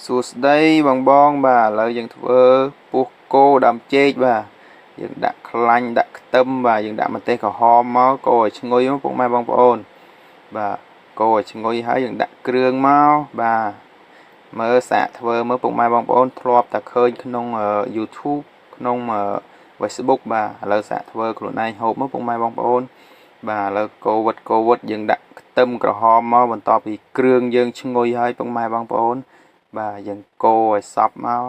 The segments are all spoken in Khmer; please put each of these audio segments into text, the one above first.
សួស្តីបងបាទឥឡូវយើងធ្វើពោះគោដើមចេកបាទយើងដាក់ខ្លាញ់ដាក់ខ្ទឹមបាទយើងដាក់ម្ទេសក្រហមមកកូរឲ្យឈ្ងុយមកពុកម៉ែបងប្អូនបាទកូរឲ្យឈ្ងុយហើយយើងដាក់គ្រឿងមកបាទមើលសាកធ្វើមើលពុកម៉ែបងប្អូនធ្លាប់តែឃើញក្នុង YouTube ក្នុង Facebook បាទឥឡូវសាកធ្វើខ្លួនឯងហូបមកពុកម៉ែបងប្អូនបាទឥឡូវកូរវិតយើងដាក់ខ្ទឹមក្រហមមកបន្ទាប់ពីគ្រឿងយើងឈ្ងុយហើយពុកម៉ែបងប្អូនបាទយើងកូរឲ្យសព្វមក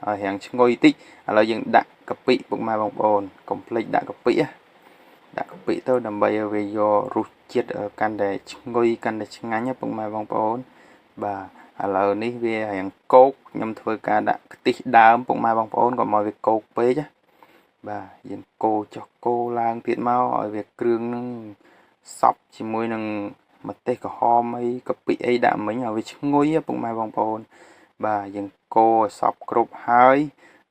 ឲ្យរាងឈ្ងុយតិចឥឡូវយើងដាក់កាពិពុកម៉ែបងប្អូនកុំភ្លេចដាក់កាពិដាក់កាពិទៅដើម្បីឲ្យវាយករសជាតិកាន់តែឈ្ងុយកាន់តែឆ្ងាញ់ពុកម៉ែបងប្អូនបាទឥឡូវនេះវារាងគោកខ្ញុំធ្វើការដាក់ខ្ទិះដើមពុកម៉ែបងប្អូនកុំឲ្យវាគោកពេកណាបាទយើងកូរចុះកូរឡើងទៀតមកឲ្យវាគ្រឿងនឹងសព្វជាមួយនឹងម្ទេសក្រហមអីកាពិអីដាក់មិញឲ្យវាឈ្ងុយពុកម៉ែបងប្អូនបាទយើងកូរឲ្យសព្វគ្រប់ហើយ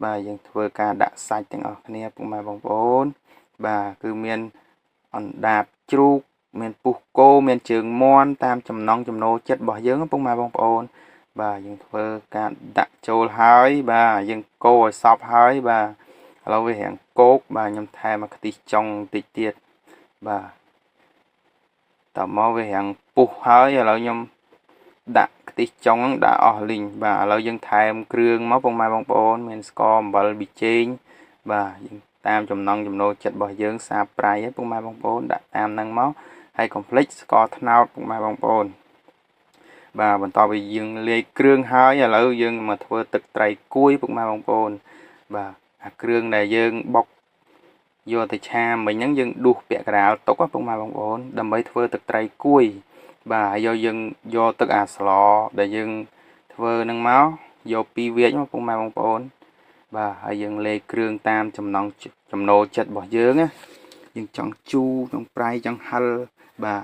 បាទយើងធ្វើការដាក់សាច់ទាំងអស់គ្នាពុកម៉ែបងប្អូនបាទគឺមានអណ្ដាតជ្រូកមានពុះគោមានជើងមាន់តាមចំណង់ចំណូលចិត្តរបស់យើងពុកម៉ែបងប្អូនបាទយើងធ្វើការដាក់ចូលហើយបាទយើងកូរឲ្យសព្វហើយបាទឥឡូវវារាងគោកបាទខ្ញុំថែមខ្ទិះចុងបន្តិចទៀតបាទតមកវារាងពុះហើយឥឡូវខ្ញុំដាក់ខ្ទិះចុងដាក់អស់លីងបាទឥឡូវយើងថែមគ្រឿងមកពុកម៉ែបងប្អូនមានស្ករអំបិលប៊ីចេងបាទយើងតាមចំណង់ចំណូលចិត្តរបស់យើងសាប្រៃពុកម៉ែបងប្អូនដាក់តាមហ្នឹងមកហើយកុំភ្លេចស្ករត្នោតពុកម៉ែបងប្អូនបាទបន្ទាប់ពីយើងលាយគ្រឿងហើយឥឡូវយើងមកធ្វើទឹកត្រីគួយពុកម៉ែបងប្អូនបាទអាគ្រឿងដែលយើងបុកយកទៅឆាមិញហ្នឹងយើងដួសពាក់ក្រាលទុកពុកម៉ែបងប្អូនដើម្បីធ្វើទឹកត្រីគួយបាទហើយយើងយកទឹកអាស្លដែលយើងធ្វើនឹងមកយក2វាចមកពុកម៉ែបងប្អូនបាទហើយយើងលេខគ្រឿងតាមចំណង់ចំណូលចិត្តរបស់យើងណាយើងចង់ជូរចង់ប្រៃចង់ហឹរបាទ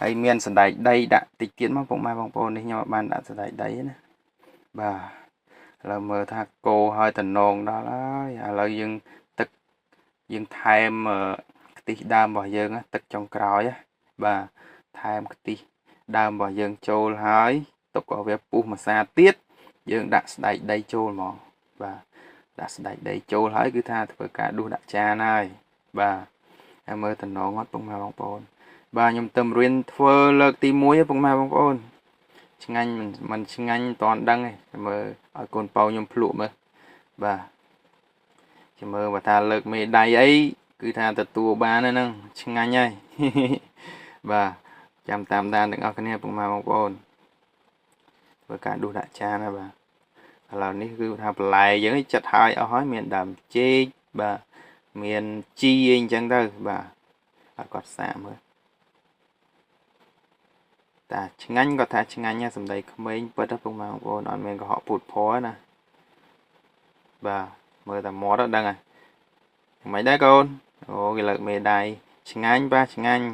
ហើយមានសណ្តែកដីដាក់តិចទៀតមកពុកម៉ែបងប្អូននេះខ្ញុំបានដាក់សណ្តែកដីណាបាទឥឡូវមើលថាកូរហើយតំណងដល់ហើយឥឡូវយើងថែមខ្ទិះដើមរបស់យើងទឹកចុងក្រោយបាទថែមខ្ទិះដើមរបស់យើងចូលហើយទុកឲ្យវាពុះម្សៅទៀតយើងដាក់ស្ដែកដីចូលហ្មងបាទដាក់ស្ដែកដីចូលហើយគឺថាធ្វើការដួសដាក់ចានហើយបាទហើយមើលតំណងអត់ពុកម៉ែបងប្អូនបាទខ្ញុំទៅរៀនធ្វើលើកទី1ពុកម៉ែបងប្អូនឆ្ងាញ់មិនឆ្ងាញ់មិនតាន់ដឹងទេមើលឲ្យកូនប៉ៅខ្ញុំភ្លក់មើលបាទចាំមើលបើថាលើកមេដៃអីគឺថាទទួលបានហ្នឹងឆ្ងាញ់ហើយបាទចាំតាមដានទាំងអស់គ្នាពុកម៉ែបងប្អូនធ្វើការដួសដាក់ចានហើយបាទឥឡូវនេះគឺថាបន្លែយើងចិត្តហើយអស់ហើយមានដើមចេកបាទមានជីអីអញ្ចឹងទៅបាទឲ្យគាត់សាកមើលតាឆ្ងាញ់គាត់ថាឆ្ងាញ់សម្ដីក្មេងពិតពុកម៉ែបងប្អូនអត់មានកុហកពុតភ័រណាបាទមើលតែមាត់ដឹងហើយមិនដែរកូនអូគេលើកមេដៃឆ្ងាញ់បាទឆ្ងាញ់